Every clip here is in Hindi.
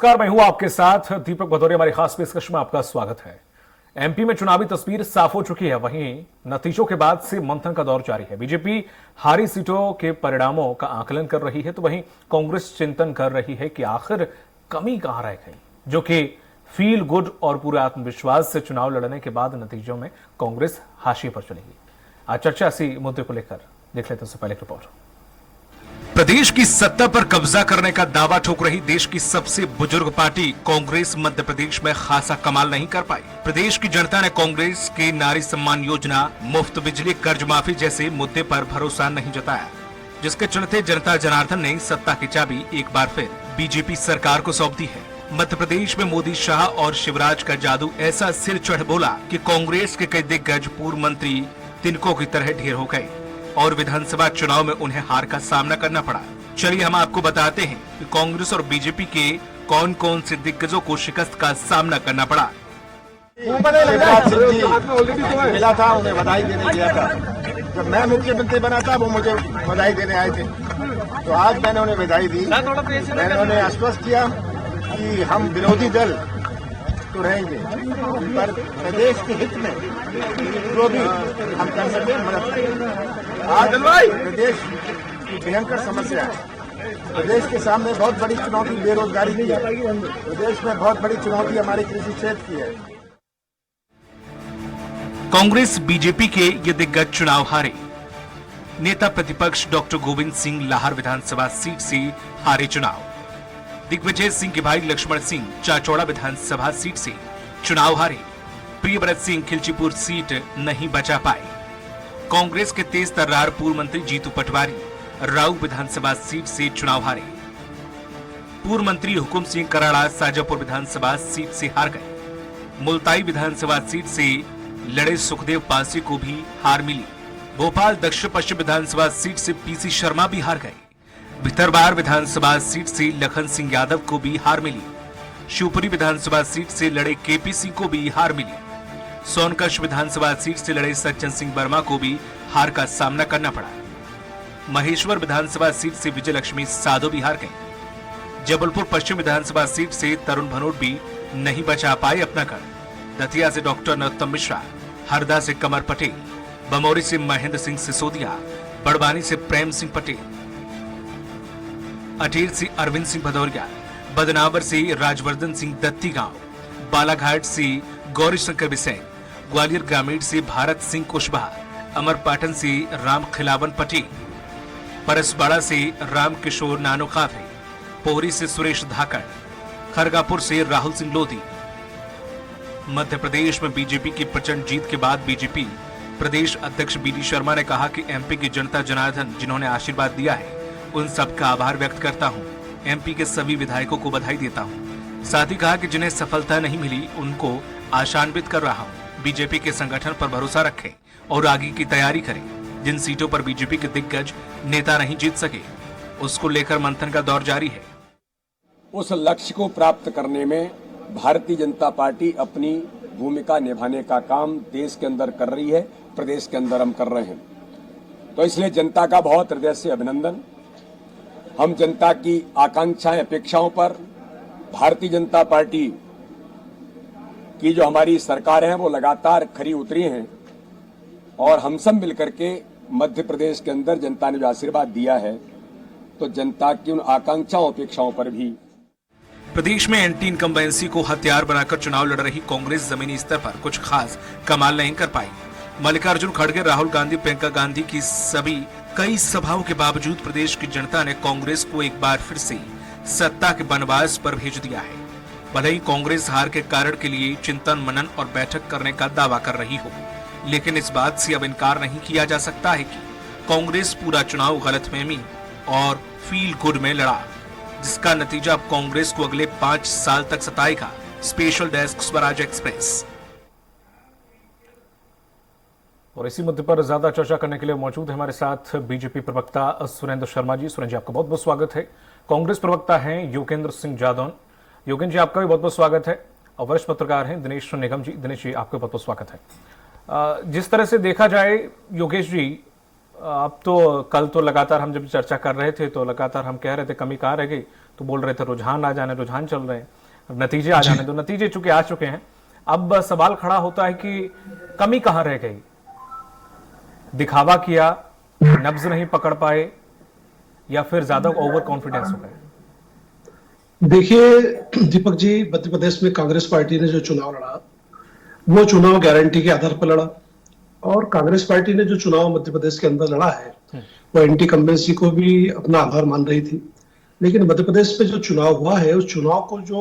नमस्कार, मैं हूं आपके साथ दीपक भदौरिया। हमारी खास पेशकश में आपका स्वागत है। एमपी में चुनावी तस्वीर साफ हो चुकी है, वहीं नतीजों के बाद से मंथन का दौर जारी है। बीजेपी हारी सीटों के परिणामों का आकलन कर रही है, तो वहीं कांग्रेस चिंतन कर रही है कि आखिर कमी कहां रह गई, जो कि फील गुड और पूरे आत्मविश्वास से चुनाव लड़ने के बाद नतीजों में कांग्रेस हाशिए पर चलेगी। आज चर्चा इसी मुद्दे को लेकर देख लेते हैं। पहले रिपोर्ट। प्रदेश की सत्ता पर कब्जा करने का दावा ठोक रही देश की सबसे बुजुर्ग पार्टी कांग्रेस मध्य प्रदेश में खासा कमाल नहीं कर पाई। प्रदेश की जनता ने कांग्रेस के नारी सम्मान योजना, मुफ्त बिजली, कर्ज माफी जैसे मुद्दे पर भरोसा नहीं जताया, जिसके चलते जनता जनार्दन ने सत्ता की चाबी एक बार फिर बीजेपी सरकार को सौंप दी है। मध्य प्रदेश में मोदी, शाह और शिवराज का जादू ऐसा सिर चढ़ बोला कि कांग्रेस के कई दिग्गज पूर्व मंत्री तिनकों की तरह ढेर हो गए और विधानसभा चुनाव में उन्हें हार का सामना करना पड़ा। चलिए हम आपको बताते हैं कि कांग्रेस और बीजेपी के कौन कौन से दिग्गजों को शिकस्त का सामना करना पड़ा। मिला था, उन्हें बधाई देने गया था। जब मैं मुख्यमंत्री बना था वो मुझे बधाई देने आए थे, तो आज मैंने उन्हें बधाई दी। मैंने उन्हें आश्वस्त किया कि हम विरोधी दल तो रहेंगे, पर प्रदेश के हित में जो भी हम कर सके मदद करेंगे। आज प्रदेश की भयंकर समस्या है। प्रदेश के सामने बहुत बड़ी चुनौती बेरोजगारी की है। प्रदेश में बहुत बड़ी चुनौती हमारे कृषि क्षेत्र की है। कांग्रेस बीजेपी के ये दिग्गज चुनाव हारे। नेता प्रतिपक्ष डॉक्टर गोविंद सिंह लाहौर विधानसभा सीट से हारे चुनाव। दिग्विजय सिंह के भाई लक्ष्मण सिंह चाचौड़ा विधानसभा सीट से चुनाव हारे। प्रियव्रत सिंह खिलचीपुर सीट नहीं बचा पाए। कांग्रेस के तेज तर्रार पूर्व मंत्री जीतू पटवारी राऊ विधानसभा सीट से चुनाव हारे। पूर्व मंत्री हुकुम सिंह कराड़ा शाजापुर विधानसभा सीट से हार गए। मुल्ताई विधानसभा सीट से लड़े सुखदेव पासी को भी हार मिली। भोपाल दक्षिण पश्चिम विधानसभा सीट से पीसी शर्मा भी हार गए। भितरवार विधानसभा सीट से लखन सिंह यादव को भी हार मिली। शिवपुरी विधानसभा सीट से लड़े केपी सिंह को भी हार मिली। सोनकच्छ विधानसभा सीट से लड़े सज्जन सिंह वर्मा को भी हार का सामना करना पड़ा। महेश्वर विधानसभा सीट से विजय लक्ष्मी साधो भी हार गए। जबलपुर पश्चिम विधानसभा सीट से तरुण भनोट भी नहीं बचा पाए अपना गढ़। दतिया से डॉक्टर नरोत्तम मिश्रा, हरदा से कमर पटेल, बमौरी से महेंद्र सिंह सिसोदिया, बड़वानी से प्रेम सिंह पटेल, अटेर से अरविंद सिंह भदौरिया, बदनावर से राजवर्धन सिंह दत्तीगांव, बालाघाट से गौरी शंकर बिसेन, ग्वालियर ग्रामीण से भारत सिंह कुशवाहा, अमरपाटन से राम खिलावन पटेल, परसबाड़ा से राम किशोर नानो काफे, पोहरी से सुरेश धाकड़, खरगापुर से राहुल सिंह लोधी। मध्य प्रदेश में बीजेपी की प्रचंड जीत के बाद बीजेपी प्रदेश अध्यक्ष बीडी शर्मा ने कहा कि एमपी की जनता जनार्दन जिन्होंने आशीर्वाद दिया है, उन सबका आभार व्यक्त करता हूं। एमपी के सभी विधायकों को बधाई देता हूं। साथ ही कहा कि जिन्हें सफलता नहीं मिली उनको आशान्वित कर रहा हूं। बीजेपी के संगठन पर भरोसा रखें और आगे की तैयारी करें। जिन सीटों पर बीजेपी के दिग्गज नेता नहीं जीत सके, उसको लेकर मंथन का दौर जारी है। उस लक्ष्य को प्राप्त करने में भारतीय जनता पार्टी अपनी भूमिका निभाने का काम देश के अंदर कर रही है, प्रदेश के अंदर हम कर रहे हैं। तो इसलिए जनता का बहुत हृदय से अभिनंदन। हम जनता की आकांक्षाएं, अपेक्षाओं पर भारतीय जनता पार्टी की जो हमारी सरकार है वो लगातार खरी उतरी हैं और हम सब मिलकर के मध्य प्रदेश के अंदर जनता ने जो आशीर्वाद दिया है, तो जनता की उन आकांक्षाओं, अपेक्षाओं पर भी। प्रदेश में एंटी इनकम्बेंसी को हथियार बनाकर चुनाव लड़ रही कांग्रेस जमीनी स्तर पर कुछ खास कमाल नहीं कर पाई। मल्लिकार्जुन खड़गे, राहुल गांधी, प्रियंका गांधी की सभी कई सभाओं के बावजूद प्रदेश की जनता ने कांग्रेस को एक बार फिर से सत्ता के बनवास पर भेज दिया है। भले ही कांग्रेस हार के कारण के लिए चिंतन, मनन और बैठक करने का दावा कर रही हो, लेकिन इस बात से अब इनकार नहीं किया जा सकता है कि कांग्रेस पूरा चुनाव गलतफहमी और फील गुड में लड़ा, जिसका नतीजा अब कांग्रेस को अगले 5 साल तक सताएगा। Special desk Swaraj express. और इसी मुद्दे पर ज्यादा चर्चा करने के लिए मौजूद है हमारे साथ बीजेपी प्रवक्ता सुरेंद्र शर्मा जी। सुरेंद्र जी, आपका बहुत बहुत स्वागत है। कांग्रेस प्रवक्ता हैं योगेंद्र सिंह जादौन। योगेंद्र जी, आपका भी बहुत बहुत स्वागत है। और वरिष्ठ पत्रकार हैं दिनेश निगम जी। दिनेश जी, आपका बहुत बहुत स्वागत है। जिस तरह से देखा जाए योगेश जी, अब तो कल तो लगातार हम जब चर्चा कर रहे थे तो लगातार हम कह रहे थे कमी कहाँ रह गई, तो बोल रहे थे रुझान आ जाने, रुझान चल रहे हैं, अब नतीजे आ जाने, तो नतीजे चूंकि आ चुके हैं, अब सवाल खड़ा होता है कि कमी कहां रह गई? दिखावा किया, नब्ज नहीं पकड़ पाए, या फिर ज्यादा ओवर कॉन्फिडेंस हो गए? देखिए दीपक जी, मध्य प्रदेश में कांग्रेस पार्टी ने जो चुनाव लड़ा वो चुनाव गारंटी के आधार पर लड़ा, और कांग्रेस पार्टी ने जो चुनाव मध्य प्रदेश के अंदर लड़ा है वो एंटी कंबेंसी को भी अपना आधार मान रही थी। लेकिन मध्य प्रदेश में जो चुनाव हुआ है उस चुनाव को जो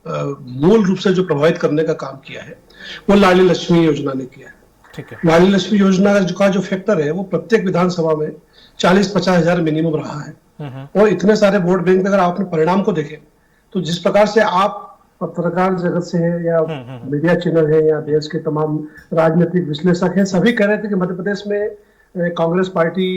मूल रूप से जो प्रभावित करने का काम किया है वो लाडली लक्ष्मी योजना ने किया है। ठीक है। लाडली लक्ष्मी योजना का जो फैक्टर है वो प्रत्येक विधानसभा में 40-50 हजार मिनिमम रहा है, और इतने सारे वोट बैंक में अगर आप अपने परिणाम को देखें तो जिस प्रकार से आप पत्रकार जगत से हैं या मीडिया चैनल है या देश के तमाम राजनीतिक विश्लेषक हैं, सभी कह रहे थे कि मध्य प्रदेश में कांग्रेस पार्टी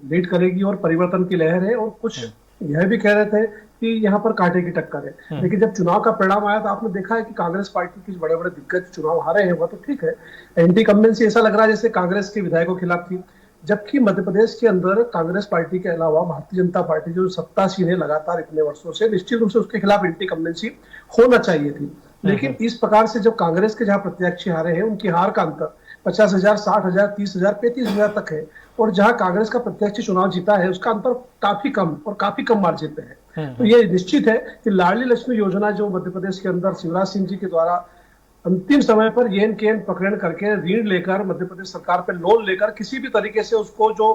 लीड करेगी और परिवर्तन की लहर है, और कुछ यह भी कह रहे थे कि यहाँ पर कांटे की टक्कर है। लेकिन जब चुनाव का परिणाम आया तो आपने देखा है कि कांग्रेस पार्टी के बड़े बड़े दिग्गज चुनाव हारे हैं, वह तो ठीक है, एंटी कंबेंसी ऐसा लग रहा है जैसे कांग्रेस के विधायकों के खिलाफ थी, जबकि मध्य प्रदेश के अंदर कांग्रेस पार्टी के अलावा भारतीय जनता पार्टी जो सत्तासीन है लगातार इतने वर्षों से, निश्चित रूप से उसके खिलाफ एंटी कंबेंसी होना चाहिए थी। लेकिन इस प्रकार से जब कांग्रेस के जहां प्रत्याशी हारे हैं उनकी हार का अंतर 50,000, 60,000, 30,000, 35,000 तक है, और जहां कांग्रेस का प्रत्याशी चुनाव जीता है उसका अंतर काफी कम और काफी कम मार्जिन पे है। तो ये निश्चित है कि लाडली लक्ष्मी योजना जो मध्य प्रदेश के अंदर शिवराज सिंह जी के द्वारा अंतिम समय पर येन केन पकड़ करके ऋण लेकर मध्य प्रदेश सरकार पर लोन लेकर किसी भी तरीके से उसको जो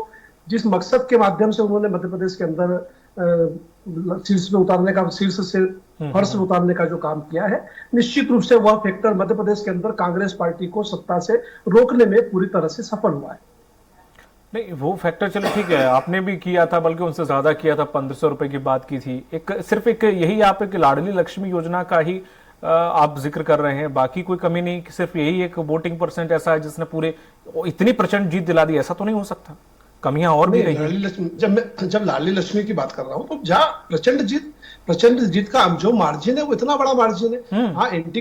जिस मकसद के माध्यम से उन्होंने मध्य प्रदेश के अंदर शीर्ष में उतारने का, शीर्ष से फर्श में उतारने का जो काम किया है, निश्चित रूप से वह फैक्टर मध्य प्रदेश के अंदर कांग्रेस पार्टी को सत्ता से रोकने में पूरी तरह से सफल हुआ है। नहीं, वो फैक्टर चलो ठीक है, आपने भी किया था, बल्कि उनसे ज्यादा किया था, 1500 रुपए की बात की थी। सिर्फ यही आप एक लाडली लक्ष्मी योजना का ही आप जिक्र कर रहे हैं, बाकी कोई कमी नहीं, सिर्फ यही एक वोटिंग परसेंट ऐसा है जिसने पूरे इतनी प्रचंड जीत दिला दी, ऐसा तो नहीं हो सकता? कमियां और भी रही। जब लाडली लक्ष्मी की बात कर रहा हूं तो जहां प्रचंड जीत का जो मार्जिन है वो इतना बड़ा मार्जिन है। हाँ, एंटी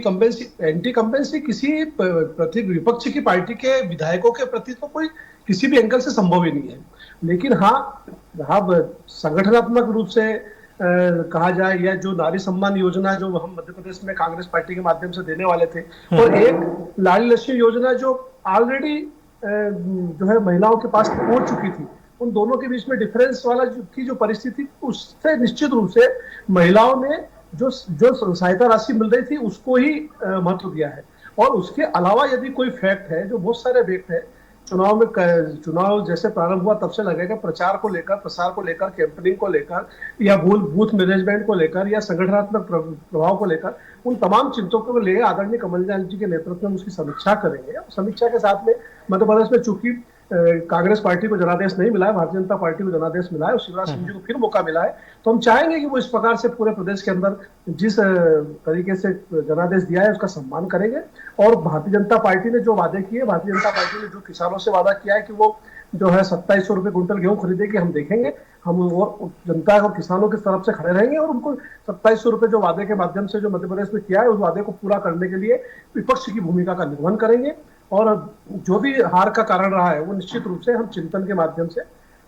कंबेंसी किसी विपक्ष की पार्टी के विधायकों के प्रति तो कोई किसी भी एंगल से संभव ही नहीं है। लेकिन हाँ, संगठनात्मक रूप से कहा जाए, या जो नारी सम्मान योजना जो हम मध्य प्रदेश में कांग्रेस पार्टी के माध्यम से देने वाले थे, और एक लाडली लक्ष्मी योजना जो ऑलरेडी जो है महिलाओं के पास पहुंच चुकी थी, उन दोनों के बीच में डिफरेंस वाला की जो परिस्थिति, उससे निश्चित रूप से महिलाओं ने जो सहायता राशि मिल रही थी उसको ही महत्व दिया है। और उसके अलावा यदि कोई फैक्ट है, जो बहुत सारे फैक्ट है, चुनाव जैसे प्रारंभ हुआ तब से लगेगा प्रचार को लेकर, प्रसार को लेकर, कैंपेनिंग को लेकर, या बूथ मैनेजमेंट को लेकर, या संगठनात्मक प्रभाव को लेकर, उन तमाम चिंताओं को लेकर आदरणीय कमलनाथ जी के नेतृत्व में उसकी समीक्षा करेंगे। समीक्षा के साथ में मध्य प्रदेश में चूंकि कांग्रेस पार्टी को जनादेश नहीं मिला है, भारतीय जनता पार्टी को जनादेश मिला है और शिवराज सिंह जी को फिर मौका मिला है, तो हम चाहेंगे कि वो इस प्रकार से पूरे प्रदेश के अंदर जिस तरीके से जनादेश दिया है उसका सम्मान करेंगे। और भारतीय जनता पार्टी ने जो वादे किए, भारतीय जनता पार्टी ने जो किसानों से वादा किया है कि वो जो है 2700 रुपए क्विंटल गेहूं खरीदेगी, हम देखेंगे, हम और जनता और किसानों की तरफ से खड़े रहेंगे और उनको 2700 रुपए जो वादे के माध्यम से जो मध्य प्रदेश में किया है उस वादे को पूरा करने के लिए विपक्ष की भूमिका का निर्वहन करेंगे। और जो भी हार का कारण रहा है वो निश्चित रूप से हम चिंतन के माध्यम से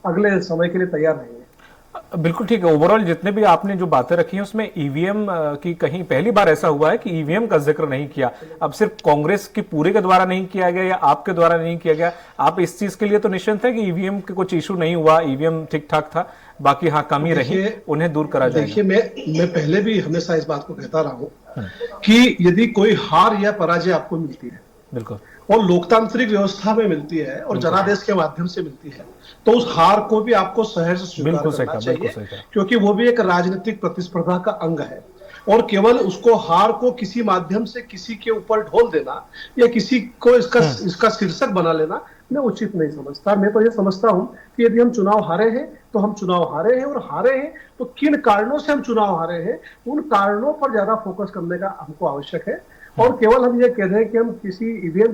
अगले समय के लिए तैयार रहेंगे। बिल्कुल ठीक है। ओवरऑल जितने भी आपने जो बातें रखी हैं उसमें ईवीएम की कहीं पहली बार ऐसा हुआ है कि ईवीएम का जिक्र नहीं किया। अब सिर्फ कांग्रेस के पूरे के द्वारा नहीं किया गया या आपके द्वारा नहीं किया गया, आप इस चीज के लिए तो निश्चिंत है कि ईवीएम के कुछ इशू नहीं हुआ, ईवीएम ठीक ठाक था, बाकी हाँ कमी रही, उन्हें दूर करा जाएगा। देखिए, मैं पहले भी हमेशा इस बात को कहता रहा हूं कि यदि कोई हार या पराजय आपको मिलती है, बिल्कुल, और लोकतांत्रिक व्यवस्था में मिलती है और जनादेश के माध्यम से मिलती है, तो उस हार को भी आपको सहर्ष स्वीकार करना चाहिए, क्योंकि वो भी एक राजनीतिक प्रतिस्पर्धा का अंग है। और केवल उसको हार को किसी माध्यम से किसी के ऊपर ढोल देना या किसी को इसका शीर्षक बना लेना मैं उचित नहीं समझता। मैं तो ये समझता हूं कि यदि हम चुनाव हारे हैं तो हम चुनाव हारे हैं, और हारे हैं तो किन कारणों से हम चुनाव हारे हैं, उन कारणों पर ज्यादा फोकस करने का हमको आवश्यक है। और केवल हम ये कह रहे हैं कि हम किसी ईवीएम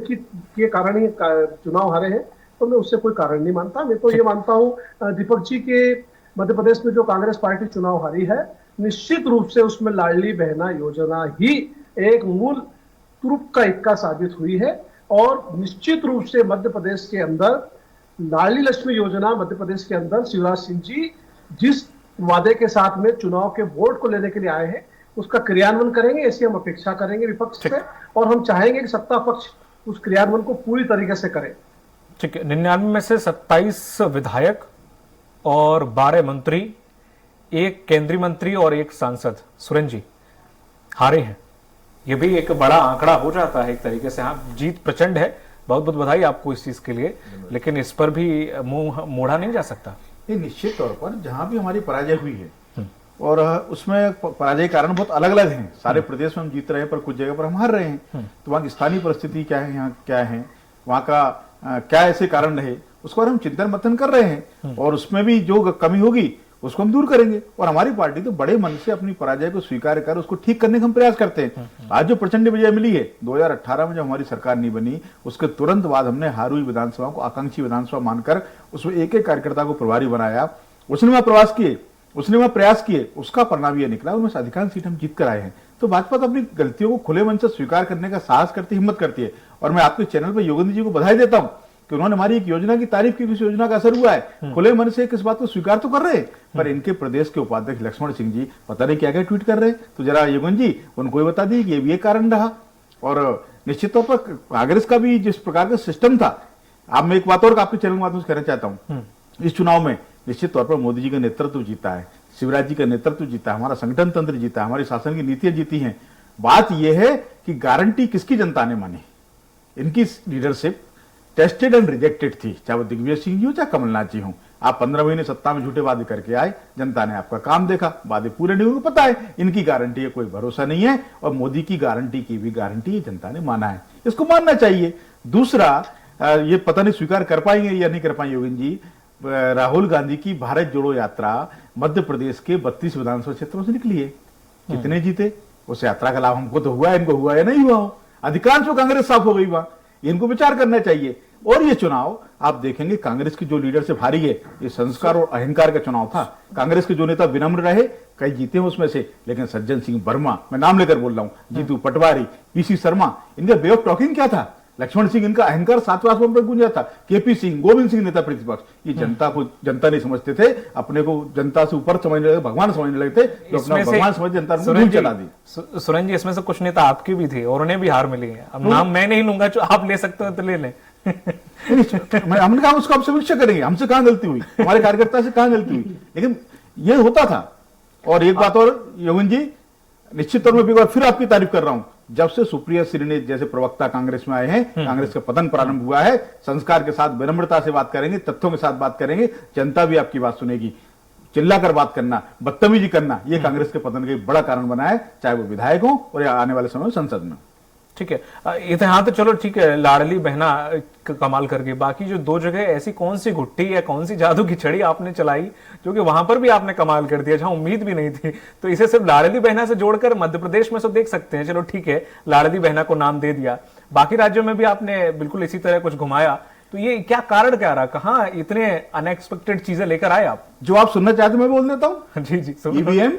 के कारण ही चुनाव हारे हैं, तो मैं उससे कोई कारण नहीं मानता। मैं तो ये मानता हूँ दीपक जी के मध्य प्रदेश में जो कांग्रेस पार्टी चुनाव हारी है, निश्चित रूप से उसमें लाडली बहना योजना ही एक मूल तुरुप का इक्का साबित हुई है। और निश्चित रूप से मध्य प्रदेश के अंदर लाडली लक्ष्मी योजना, मध्य प्रदेश के अंदर शिवराज सिंह जी जिस वादे के साथ में चुनाव के वोट को लेने के लिए आए हैं, उसका क्रियान्वयन करेंगे, ऐसी हम अपेक्षा करेंगे विपक्ष से, और हम चाहेंगे कि सत्ता पक्ष उस क्रियान्वयन को पूरी तरीके से करे। ठीक है, 99 में से 27 विधायक और 12 मंत्री, एक केंद्रीय मंत्री और एक सांसद सुरेंद्र जी हारे हैं। ये भी एक बड़ा आंकड़ा हो जाता है एक तरीके से। हाँ, जीत प्रचंड है, बहुत बहुत बधाई आपको इस चीज के लिए, लेकिन इस पर भी मुंह मोड़ा नहीं जा सकता। ये निश्चित तौर पर जहां भी हमारी पराजय हुई है और उसमें पराजय के कारण बहुत अलग अलग हैं। सारे प्रदेश में हम जीत रहे हैं पर कुछ जगह पर हम हार रहे हैं। तो वहाँ की स्थानीय परिस्थिति क्या है, यहाँ क्या है, वहाँ का क्या ऐसे कारण रहे, उसको हम चिंतन मंथन कर रहे हैं और उसमें भी जो कमी होगी उसको हम दूर करेंगे। और हमारी पार्टी तो बड़े मन से अपनी पराजय को स्वीकार कर उसको ठीक करने का हम प्रयास करते हैं। आज जो प्रचंड विजय मिली है, 2018 में जब हमारी सरकार नहीं बनी उसके तुरंत बाद हमने हारुई विधानसभा को आकांक्षी विधानसभा मानकर उसमें एक एक कार्यकर्ता को प्रभारी बनाया। उसने वहां प्रवास किए, उसने वहां प्रयास किए, उसका परिणाम यह निकला, उनमें से अधिकांश सीट हम जीत कर आए हैं। तो भाजपा तो अपनी गलतियों को खुले मन से स्वीकार करने का साहस करती, हिम्मत करती है। और मैं आपके चैनल पर योगेंद्र जी को बधाई देता हूं कि उन्होंने हमारी एक योजना की तारीफ की, किस योजना का असर हुआ है, खुले मन से किस बात को स्वीकार तो कर रहे हैं। पर इनके प्रदेश के उपाध्यक्ष लक्ष्मण सिंह जी पता नहीं क्या क्या ट्वीट कर रहे हैं। तो जरा योगेंद्र जी उनको बता दी कि ये भी एक कारण रहा। और निश्चित तौर पर कांग्रेस का भी जिस प्रकार का सिस्टम था, अब मैं एक बात और आपके चैनल के माध्यम से कहना चाहता हूं, इस चुनाव में निश्चित तौर पर मोदी जी का नेतृत्व जीता है, शिवराज जी का नेतृत्व जीता है, हमारा संगठन तंत्र जीता है, हमारी शासन की नीतियां जीती हैं। बात यह है कि गारंटी किसकी जनता ने मानी, इनकी लीडरशिप टेस्टेड एंड रिजेक्टेड थी, चाहे वो दिग्विजय सिंह जी हो चाहे कमलनाथ जी हो। आप 15 महीने सत्ता में झूठे वादे करके आए, जनता ने आपका काम देखा, वादे पूरे नहीं हुए। पता है इनकी गारंटी है, कोई भरोसा नहीं है। और मोदी की गारंटी की भी गारंटी जनता ने माना है, इसको मानना चाहिए। दूसरा, ये पता नहीं स्वीकार कर पाएंगे या नहीं कर पाएंगे योगेंद्र जी, राहुल गांधी की भारत जोड़ो यात्रा मध्य प्रदेश के 32 विधानसभा क्षेत्रों से निकली है। कितने जीते, उस यात्रा का लाभ हमको तो हुआ है, इनको हुआ या नहीं हुआ हो। अधिकांश को कांग्रेस साफ हो गई वहां, इनको विचार करना चाहिए। और ये चुनाव आप देखेंगे कांग्रेस की जो लीडर से भारी है, ये संस्कार और अहंकार का चुनाव था। कांग्रेस के जो नेता विनम्र रहे, कई जीते हैं उसमें से, लेकिन सज्जन सिंह वर्मा, मैं नाम लेकर बोल रहा हूं, जीतू पटवारी, पीसी शर्मा, इनका वे ऑफ टॉकिंग क्या था। लक्ष्मण सिंह, इनका अहंकार 7वें आसमान पर गूंजा था। केपी सिंह, गोविंद सिंह नेता प्रतिपक्ष, ये जनता को जनता नहीं समझते थे, अपने को जनता से ऊपर समझने लगे, भगवान समझने लगे थे, तो अपना भगवान समझ जनता को भूल चला दी। सुरेंद्र जी, इसमें से कुछ नेता आपके भी थे और उन्हें भी हार मिली है। अब नाम मैं नहीं लूंगा, जो आप ले सकते हो तो ले लें। हमने कहा उसको आप समीक्षा करेंगे, हमसे कहां गलती हुई, हमारे कार्यकर्ता से कहां गलती हुई, लेकिन ये होता था। और एक बात और योगेंद्र जी, निश्चित तौर पर फिर आपकी तारीफ कर रहा हूं, जब से सुप्रिया श्रीनेत जैसे प्रवक्ता कांग्रेस में आए हैं, कांग्रेस का पतन प्रारंभ हुआ है। संस्कार के साथ, विनम्रता से बात करेंगे, तथ्यों के साथ बात करेंगे, जनता भी आपकी बात सुनेगी। चिल्लाकर बात करना, बदतमीजी करना, ये कांग्रेस के पतन का एक बड़ा कारण बना है, चाहे वो विधायक हो और या आने वाले समय में संसद में। ठीक है, इतना तो चलो ठीक है, लाडली बहना कमाल कर गई। बाकी जो 2 जगह ऐसी कौन सी घुट्टी या कौन सी जादू की छड़ी आपने चलाई जो कि वहां पर भी आपने कमाल कर दिया, जहां उम्मीद भी नहीं थी। तो इसे सिर्फ लाडली बहना से जोड़कर मध्य प्रदेश में तो देख सकते हैं, चलो ठीक है, लाडली बहना को नाम दे दिया। बाकी राज्यों में भी आपने बिल्कुल इसी तरह कुछ घुमाया। तो ये क्या कारण क्या रहा, कहाँ इतने अनएक्सपेक्टेड चीजें लेकर आए आप? जो आप सुनना चाहते मैं बोल देता हूँ। जी जी, ईवीएम।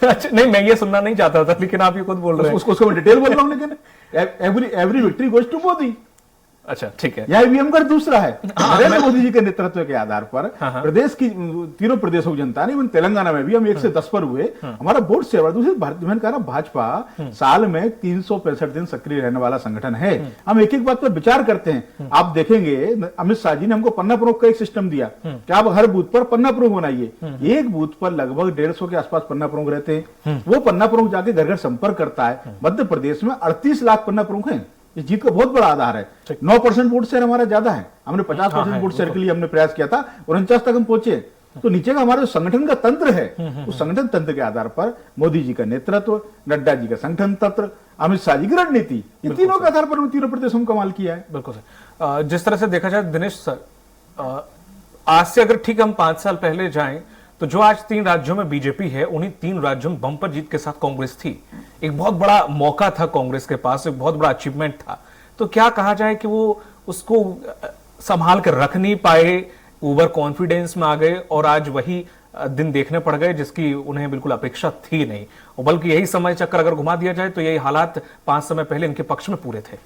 अच्छा, नहीं मैं ये सुनना नहीं चाहता था, लेकिन आप ये खुद बोल रहे हैं। उसको मैं डिटेल बोल रहा हूँ, लेकिन every victory goes to Modi. अच्छा ठीक है, यह ईवीएम का दूसरा है। नरेंद्र मोदी जी के नेतृत्व के आधार पर प्रदेश की तीनों प्रदेशों की जनता ने, तेलंगाना में भी हम 1 से 10 पर हुए, हमारा वोट शेयर। दूसरी मैंने कहा ना, भाजपा साल में 365 दिन सक्रिय रहने वाला संगठन है। हम एक एक बात पर विचार करते हैं। आप देखेंगे अमित शाह जी ने हमको पन्ना प्रमुख का एक सिस्टम दिया कि आप हर बूथ पर पन्ना प्रमुख बनाइए। एक बूथ पर लगभग 150 के आसपास पन्ना प्रमुख रहते हैं। वो पन्ना प्रमुख जाके घर घर संपर्क करता है। मध्य प्रदेश में 38 लाख पन्ना प्रमुख हैं। इस जीत का बहुत बड़ा आधार है। 9% वोट शेयर हमारा ज्यादा है। हमने 50% वोट शेयर के लिए हमने प्रयास किया था और 49 तक हम पहुंचे। तो नीचे का हमारा जो संगठन का तंत्र है, उस संगठन तंत्र के आधार पर मोदी जी का नेतृत्व, नड्डा जी का संगठन तंत्र, अमित शाह जी की रणनीति, इन तीनों के आधार पर तीनों प्रदेशों में कमाल किया है। बिल्कुल सर, जिस तरह से देखा जाए दिनेश सर, आज से अगर ठीक हम 5 साल पहले जाएं तो जो आज 3 राज्यों में बीजेपी है, उन्हीं 3 राज्यों में बम्पर जीत के साथ कांग्रेस थी। एक बहुत बड़ा मौका था कांग्रेस के पास, एक बहुत बड़ा अचीवमेंट था। तो क्या कहा जाए कि वो उसको संभाल कर रख नहीं पाए, ओवर कॉन्फिडेंस में आ गए और आज वही दिन देखने पड़ गए जिसकी उन्हें बिल्कुल अपेक्षा थी नहीं। और बल्कि यही समय चक्कर अगर घुमा दिया जाए तो यही हालात 5 समय पहले इनके पक्ष में पूरे थे।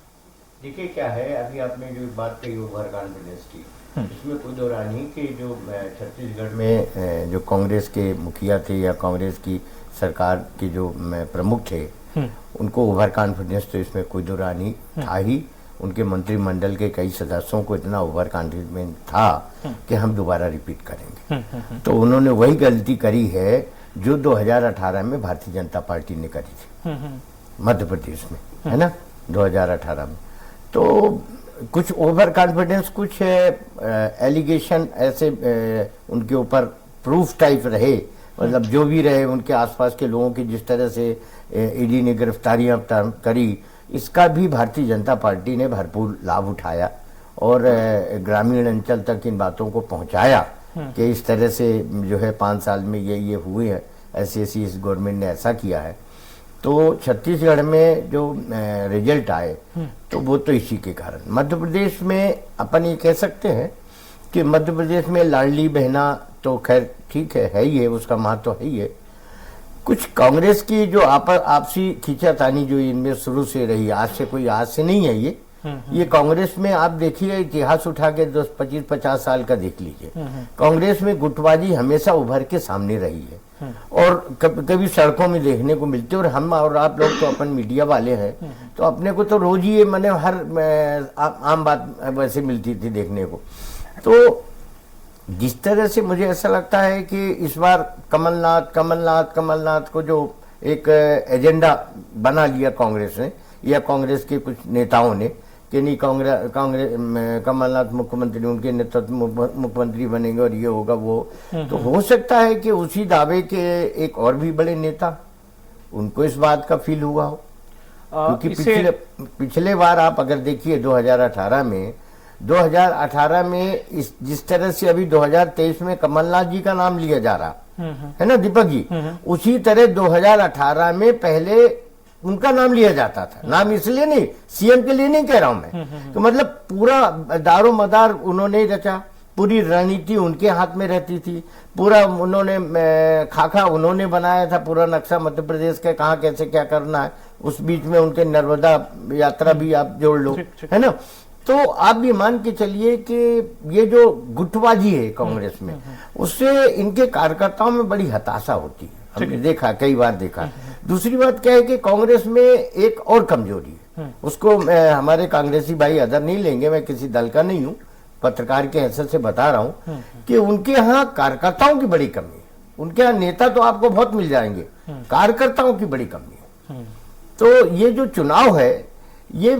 देखिए क्या है, अभी आपने जो बात कही ओवर कॉन्फिडेंस की, इसमें कोई दो राय नहीं कि जो छत्तीसगढ़ में जो कांग्रेस के मुखिया थे या कांग्रेस की सरकार के जो प्रमुख थे, उनको ओवर कॉन्फिडेंस तो इसमें कोई दो राय नहीं था ही। उनके मंत्रिमंडल के कई सदस्यों को इतना ओवर कॉन्फिडेंस था कि हम दोबारा रिपीट करेंगे। तो उन्होंने वही गलती करी है जो 2018 में भारतीय जनता पार्टी ने करी थी मध्य प्रदेश में, है ना, 2018 में। तो कुछ ओवर कॉन्फिडेंस, कुछ एलिगेशन ऐसे उनके ऊपर प्रूफ टाइप रहे, मतलब जो भी रहे उनके आसपास के लोगों की जिस तरह से ईडी ने गिरफ्तारियां करी, इसका भी भारतीय जनता पार्टी ने भरपूर लाभ उठाया और ग्रामीण अंचल तक इन बातों को पहुंचाया कि इस तरह से जो है 5 साल में ये हुए हैं, ऐसी इस गवर्नमेंट ने ऐसा किया है। तो छत्तीसगढ़ में जो रिजल्ट आए तो वो तो इसी के कारण। मध्य प्रदेश में अपन ये कह सकते हैं कि मध्य प्रदेश में लाडली बहना तो खैर ठीक है ही है, उसका महत्व है ही है। कुछ कांग्रेस की जो आपसी खींचातानी जो इनमें शुरू से रही, आज से कोई आज से नहीं है ये कांग्रेस में आप देखिए, इतिहास उठा के 25-50 साल का देख लीजिए, कांग्रेस में गुटबाजी हमेशा उभर के सामने रही है और कभी सड़कों में देखने को मिलती है। और हम और आप लोग तो अपन मीडिया वाले हैं, तो अपने को तो रोज ही मैंने हर आम बात वैसे मिलती थी देखने को। तो जिस तरह से मुझे ऐसा लगता है कि इस बार कमलनाथ को जो एक एजेंडा बना लिया कांग्रेस ने या कांग्रेस के कुछ नेताओं ने कि नहीं कमलनाथ मुख्यमंत्री, उनके नेतृत्व मुख्यमंत्री बनेंगे और ये होगा वो, तो हो सकता है कि उसी दावे के एक और भी बड़े नेता उनको इस बात का फील हुआ हो। क्योंकि पिछले बार आप अगर देखिए 2018 में जिस तरह से अभी 2023 में कमलनाथ जी का नाम लिया जा रहा है ना दीपक जी, उसी तरह 2018 में पहले उनका नाम लिया जाता था। नाम इसलिए नहीं, सीएम के लिए नहीं कह रहा हूं मैं, तो मतलब पूरा दारो मदार उन्होंने रचा, पूरी रणनीति उनके हाथ में रहती थी, पूरा उन्होंने खाका उन्होंने बनाया था, पूरा नक्शा मध्य प्रदेश का कहाँ कैसे क्या करना है। उस बीच में उनके नर्मदा यात्रा भी आप जोड़ लो, है ना। तो आप भी मान के चलिए कि ये जो गुटबाजी है कांग्रेस में, उससे इनके कार्यकर्ताओं में बड़ी हताशा होती है, हमने देखा, कई बार देखा। दूसरी बात क्या है कि कांग्रेस में एक और कमजोरी है, उसको हमारे कांग्रेसी भाई अदर नहीं लेंगे, मैं किसी दल का नहीं हूं, पत्रकार के हैसियत से बता रहा हूं कि उनके यहाँ कार्यकर्ताओं की बड़ी कमी है। उनके यहाँ नेता तो आपको बहुत मिल जाएंगे, कार्यकर्ताओं की बड़ी कमी है। तो ये जो चुनाव है ये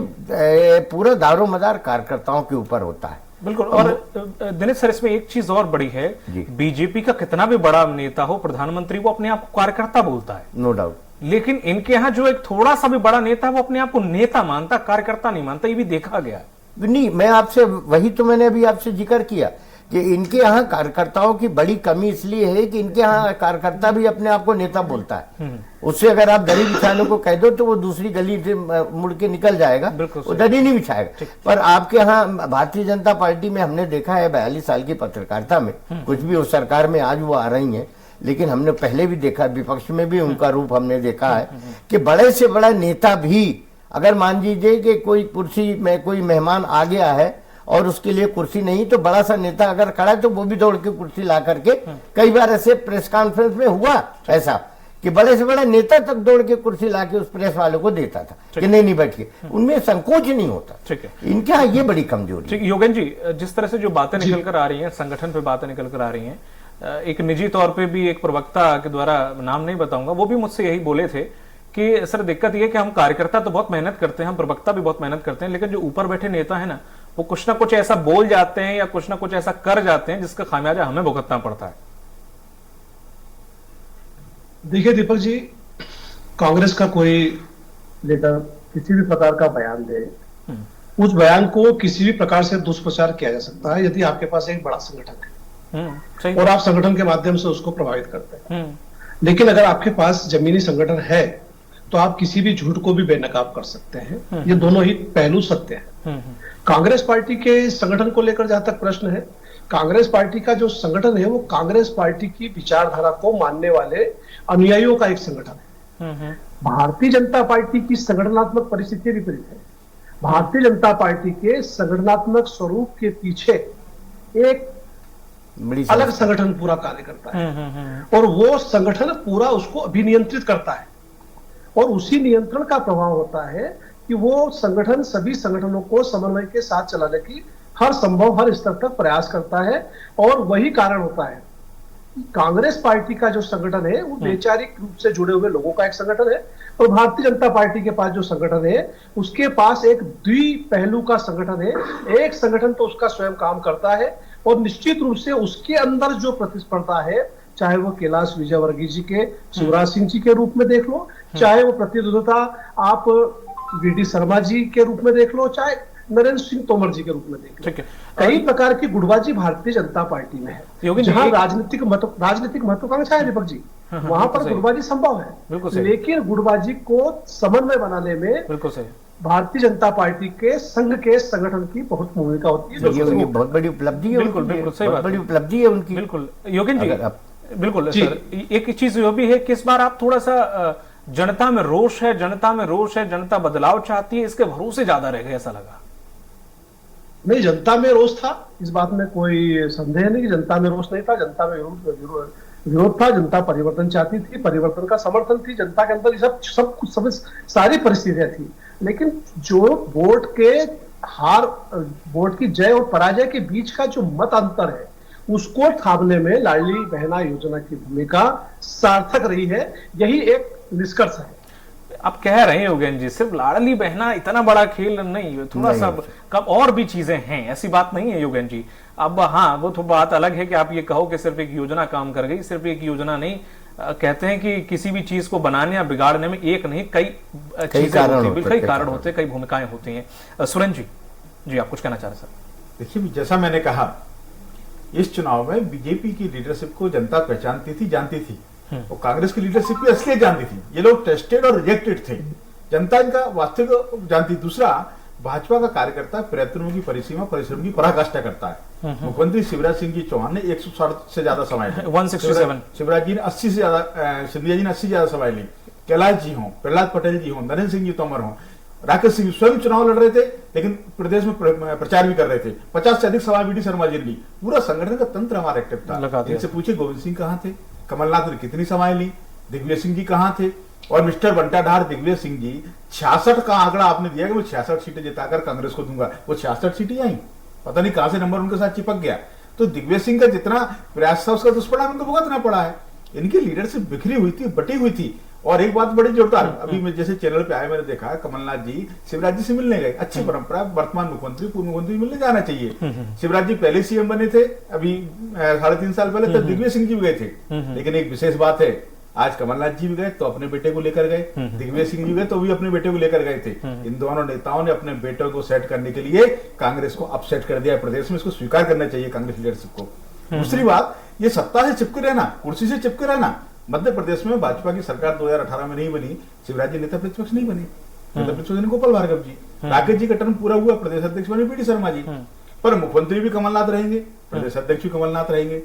पूरा दारोमदार कार्यकर्ताओं के ऊपर होता है। बिल्कुल। और दिनेश सर, इसमें एक चीज और बड़ी है, बीजेपी का कितना भी बड़ा नेता हो, प्रधानमंत्री, वो अपने आप को कार्यकर्ता बोलता है, नो डाउट। लेकिन इनके यहाँ जो एक थोड़ा सा भी बड़ा नेता, वो अपने आप को नेता मानता, कार्यकर्ता नहीं मानता। ये भी देखा गया है। नहीं, मैं आपसे वही तो मैंने अभी आपसे जिक्र किया कि इनके यहाँ कार्यकर्ताओं की बड़ी कमी इसलिए है कि इनके यहाँ कार्यकर्ता भी अपने आप को नेता बोलता है। उससे अगर आप दरी बिछाने को कह दो तो वो दूसरी गली से मुड़ के निकल जाएगा, वो दरी नहीं बिछाएगा। पर आपके यहाँ भारतीय जनता पार्टी में हमने देखा है 42 साल की पत्रकारिता में, कुछ भी उस सरकार में आज वो आ रही है, लेकिन हमने पहले भी देखा, विपक्ष में भी उनका रूप हमने देखा है कि बड़े से बड़ा नेता भी अगर मान लीजिए कि कोई कुर्सी में कोई मेहमान आ गया है और उसके लिए कुर्सी नहीं, तो बड़ा सा नेता अगर खड़ा है तो वो भी दौड़ के कुर्सी ला करके, कई बार ऐसे प्रेस कॉन्फ्रेंस में हुआ ऐसा कि बड़े से बड़ा नेता तक दौड़ के कुर्सी ला के उस प्रेस वाले को देता था कि नहीं बैठिए, उनमें संकोच नहीं होता। ठीक है, इनके यहाँ ये बड़ी कमजोरी। ठीक, योगेन जी, जिस तरह से जो बातें निकल कर आ रही हैं, संगठन पे बातें निकल कर आ रही हैं, एक निजी तौर पे भी एक प्रवक्ता के द्वारा, नाम नहीं बताऊंगा, वो भी मुझसे यही बोले थे कि सर दिक्कत ये कि हम कार्यकर्ता तो बहुत मेहनत करते हैं, हम प्रवक्ता भी बहुत मेहनत करते हैं, लेकिन जो ऊपर बैठे नेता है ना, वो कुछ ना कुछ ऐसा बोल जाते हैं या कुछ ना कुछ ऐसा कर जाते हैं जिसका खामियाजा हमें भुगतना पड़ता है। देखिए दीपक जी, कांग्रेस का कोई लीडर किसी भी प्रकार का बयान दे, उस बयान को किसी भी प्रकार से दुष्प्रचार किया जा सकता है यदि आपके पास एक बड़ा संगठन है और आप संगठन के माध्यम से उसको प्रभावित करते हैं। लेकिन अगर आपके पास जमीनी संगठन है तो आप किसी भी झूठ को भी बेनकाब कर सकते हैं। ये दोनों ही पहलू सत्य है। कांग्रेस पार्टी के संगठन को लेकर जहां तक प्रश्न है, कांग्रेस पार्टी का जो संगठन है वो कांग्रेस पार्टी की विचारधारा को मानने वाले अनुयायियों का एक संगठन है। भारतीय जनता पार्टी की संगठनात्मक परिस्थिति विपरीत है। भारतीय जनता पार्टी के संगठनात्मक स्वरूप के पीछे एक बड़ी अलग समस्या। संगठन पूरा कार्य करता है और वो संगठन पूरा उसको अभिनियंत्रित करता है और उसी नियंत्रण का प्रभाव होता है कि वो संगठन सभी संगठनों को समन्वय के साथ चलाने की हर संभव हर स्तर तक प्रयास करता है और वही कारण होता है कांग्रेस पार्टी का जो संगठन है वो वैचारिक रूप से जुड़े हुए लोगों का एक संगठन है और भारतीय जनता पार्टी के पास जो संगठन है उसके पास एक द्विपहलू का संगठन है। एक संगठन तो उसका स्वयं काम करता है और निश्चित रूप से उसके अंदर जो प्रतिस्पर्धा है चाहे वो कैलाश विजयवर्गीय जी के शिवराज सिंह जी के रूप में देख लो, चाहे वो प्रतिद्वंद्विता आप वीडी शर्मा जी के रूप में देख लो, चाहे नरेंद्र सिंह तोमर जी के रूप में देख लो, कई प्रकार की गुटबाजी भारतीय जनता पार्टी में है। जहां राजनीतिक महत्वाकांक्षा है दीपक जी वहां पर गुटबाजी संभव है, लेकिन गुटबाजी को समन्वय बनाने में भारतीय जनता पार्टी के संघ के संगठन की बहुत भूमिका होती है। ये बहुत बड़ी उपलब्धि है, बिल्कुल बिल्कुल सही बात, बड़ी उपलब्धि है उनकी। बिल्कुल योगेन जी, बिल्कुल सर, एक चीज ये भी है कि इस बार आप थोड़ा सा जनता में रोष है, जनता बदलाव चाहती है, इसके भरोसे ज्यादा रह गए ऐसा लगा। नहीं, जनता में रोष था, इस बात में कोई संदेह नहीं कि जनता में रोष नहीं था, जनता में विरोध था, जनता परिवर्तन चाहती थी, परिवर्तन का समर्थन थी, जनता के अंदर सब कुछ सारी परिस्थितियां थी। लेकिन जो वोट की जय और पराजय के बीच का जो मत अंतर है उसको थामने में लाडली बहना योजना की भूमिका सार्थक रही है, यही एक निष्कर्ष है। आप कह रहे हैं योगेन जी सिर्फ लाडली बहना इतना बड़ा खेल नहीं, थोड़ा सा कब और भी चीजें हैं, ऐसी बात नहीं है योगेन जी। अब हाँ, वो तो बात अलग है कि आप ये कहो कि सिर्फ एक योजना काम कर गई, सिर्फ एक योजना नहीं, कहते हैं कि किसी भी चीज को बनाने या बिगाड़ने में एक नहीं कई चीजें होती हैं, कई कारण होते हैं, कई भूमिकाएं होती हैं। सुरेंद्र जी आप कुछ कहना चाह रहे सर? देखिए, जैसा मैंने कहा, इस चुनाव में बीजेपी की लीडरशिप को जनता पहचानती थी, जानती थी, और कांग्रेस की लीडरशिप भी असलियत जानती थी। ये लोग टेस्टेड और रिजेक्टेड थे, जनता इनका वास्तविक जानती। दूसरा, भाजपा का कार्यकर्ता प्रयत्नों की परिसीमा, परिश्रम की पराकाष्ठा करता है। मुख्यमंत्री शिवराज सिंह जी चौहान ने 160 से ज्यादा सवाल 167, शिवराज जी ने 80 से ज्यादा, सिंधिया जी ने 80 से ज्यादा सवाल ली, कैलाश जी हों, प्रहलाद पटेल जी हों, नरेंद्र सिंह जी तोमर हों, राकेश सिंह स्वयं चुनाव लड़ रहे थे लेकिन प्रदेश में प्रचार भी कर रहे थे। 50 से अधिक सवाल वीडी शर्मा जी ने ली। पूरा संगठन का तंत्र हमारा एक्टिव था। इनसे पूछे गोविंद सिंह कहाँ थे, कमलनाथ ने कितनी सवाल ली, दिग्विजय सिंह जी कहाँ थे, और मिस्टर बंटाधार दिग्विजय सिंह जी 66 का आंकड़ा आपने दिया कि मैं 66 सीटें जिताकर कांग्रेस को दूंगा, वो 66 सीटें आई, पता नहीं कहां से नंबर उनके साथ चिपक गया। तो दिग्विजय सिंह का जितना प्रयास था उसका दुष्परिणाम उनको भुगतना पड़ा है। इनकी लीडरशिप बिखरी हुई थी, बटी हुई थी। और एक बात बड़ी जोरदार, अभी मैं जैसे चैनल पे आया, मैंने देखा कमलनाथ जी शिवराज जी से मिलने गए। अच्छी परंपरा, वर्तमान मुख्यमंत्री पूर्व मुख्यमंत्री मिलने जाना चाहिए। शिवराज जी पहले सीएम बने थे, अभी 3.5 साल पहले तक दिग्विजय सिंह जी भी गए थे। लेकिन एक विशेष बात है, आज कमलनाथ जी भी गए तो अपने बेटे को लेकर गए, दिग्विजय सिंह जी गए तो भी अपने बेटे को लेकर गए थे। इन दोनों नेताओं ने अपने बेटे को सेट करने के लिए कांग्रेस को अपसेट कर दिया प्रदेश में। इसको स्वीकार करना चाहिए कांग्रेस लीडरशिप को। दूसरी बात, ये सत्ता से चिपके रहना, कुर्सी से चिपके रहना। मध्य प्रदेश में भाजपा की सरकार 2018 में नहीं बनी, शिवराज जी नेता प्रतिपक्ष नहीं बने, नेता प्रतिपक्ष गोपाल भार्गव जी, राकेश जी का टर्म पूरा हुआ, प्रदेश अध्यक्ष बने वीडी शर्मा जी। पर मुख्यमंत्री भी कमलनाथ रहेंगे, प्रदेश अध्यक्ष भी कमलनाथ रहेंगे,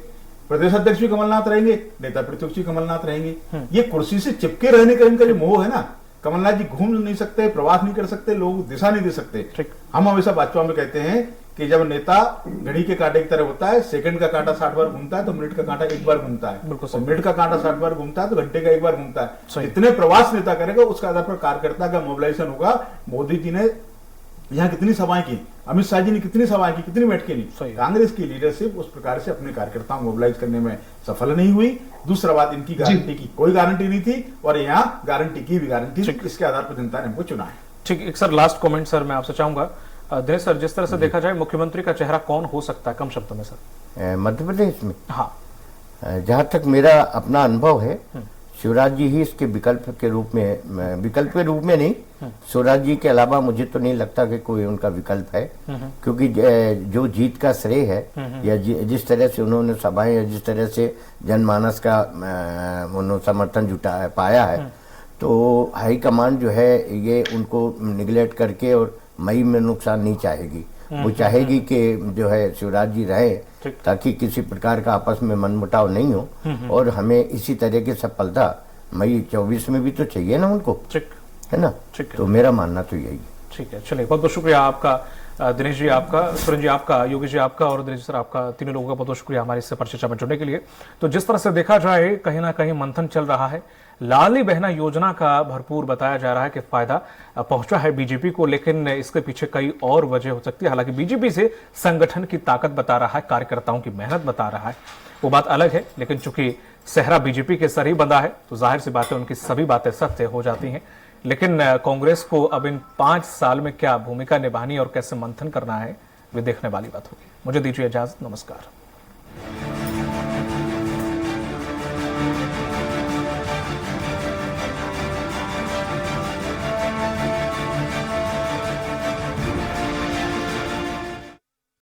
प्रदेश अध्यक्ष भी कमलनाथ रहेंगे, नेता प्रतिपक्ष भी कमलनाथ रहेंगे। ये कुर्सी से चिपके रहने का इनका जो मोह है ना, कमलनाथ जी घूम नहीं सकते, प्रवास नहीं कर सकते, लोग दिशा नहीं दे सकते। हम हमेशा भाजपा में कहते हैं कि जब नेता घड़ी के कांटे की तरह होता है, सेकंड का कांटा 60 बार घूमता है तो मिनट का कांटा एक बार घूमता है, और मिनट का कांटा 60 बार घूमता है तो घंटे का एक बार घूमता है। जितने प्रवास नेता करेगा उसका आधार पर कार्यकर्ता का मोबिलाइजेशन होगा। मोदी जी ने यहाँ कितनी सभाएं की, अमित शाह जी ने कितनी सभाएं की, कितनी बैठकें ली। कांग्रेस की लीडरशिप उस प्रकार से अपने कार्यकर्ताओं को मोबिलाइज करने में सफल नहीं हुई। दूसरा बात, इनकी गारंटी की कोई गारंटी नहीं थी, और यहाँ गारंटी की भी गारंटी थी। इसके आधार पर जनता ने हमको चुना है। ठीक, एक सर लास्ट कमेंट सर मैं आपसे चाहूंगा। दिनेश सर, जिस तरह से देखा जाए मुख्यमंत्री का चेहरा कौन हो सकता है, कम शब्दों में सर? मध्य प्रदेश में हाँ, जहां तक मेरा अपना अनुभव है, शिवराज जी ही इसके विकल्प के रूप में नहीं, शिवराज जी के अलावा मुझे तो नहीं लगता कि कोई उनका विकल्प है। क्योंकि जो जीत का श्रेय है, या जिस तरह से उन्होंने सभाएं, या जिस तरह से जनमानस का उन्होंने समर्थन जुटा पाया है, तो हाईकमान जो है ये उनको निगलेक्ट करके और मई में नुकसान नहीं चाहेगी। वो चाहेगी कि जो है शिवराज जी रहे, ताकि किसी प्रकार का आपस में मनमुटाव नहीं हो, और हमें इसी तरह की सफलता मई 24 में भी तो चाहिए ना उनको, है ना। तो मेरा मानना तो यही है। ठीक है, चलिए, बहुत बहुत शुक्रिया आपका दिनेश जी आपका, सुरेंद्र जी आपका, योगेश जी आपका और दिनेश सर आपका, तीनों लोगों का बहुत बहुत शुक्रिया हमारे इससे परिचर्चा में जुड़ने के लिए। तो जिस तरह से देखा जाए कहीं ना कहीं मंथन चल रहा है, लाडली बहना योजना का भरपूर बताया जा रहा है कि फायदा पहुंचा है बीजेपी को, लेकिन इसके पीछे कई और वजह हो सकती है। हालांकि बीजेपी से संगठन की ताकत बता रहा है, कार्यकर्ताओं की मेहनत बता रहा है, वो बात अलग है। लेकिन चूंकि सेहरा बीजेपी के सर ही बंधा है तो जाहिर सी बात है उनकी सभी बातें सत्य हो जाती हैं। लेकिन कांग्रेस को अब इन 5 साल में क्या भूमिका निभानी और कैसे मंथन करना है, वे देखने वाली बात होगी। मुझे दीजिए इजाजत, नमस्कार।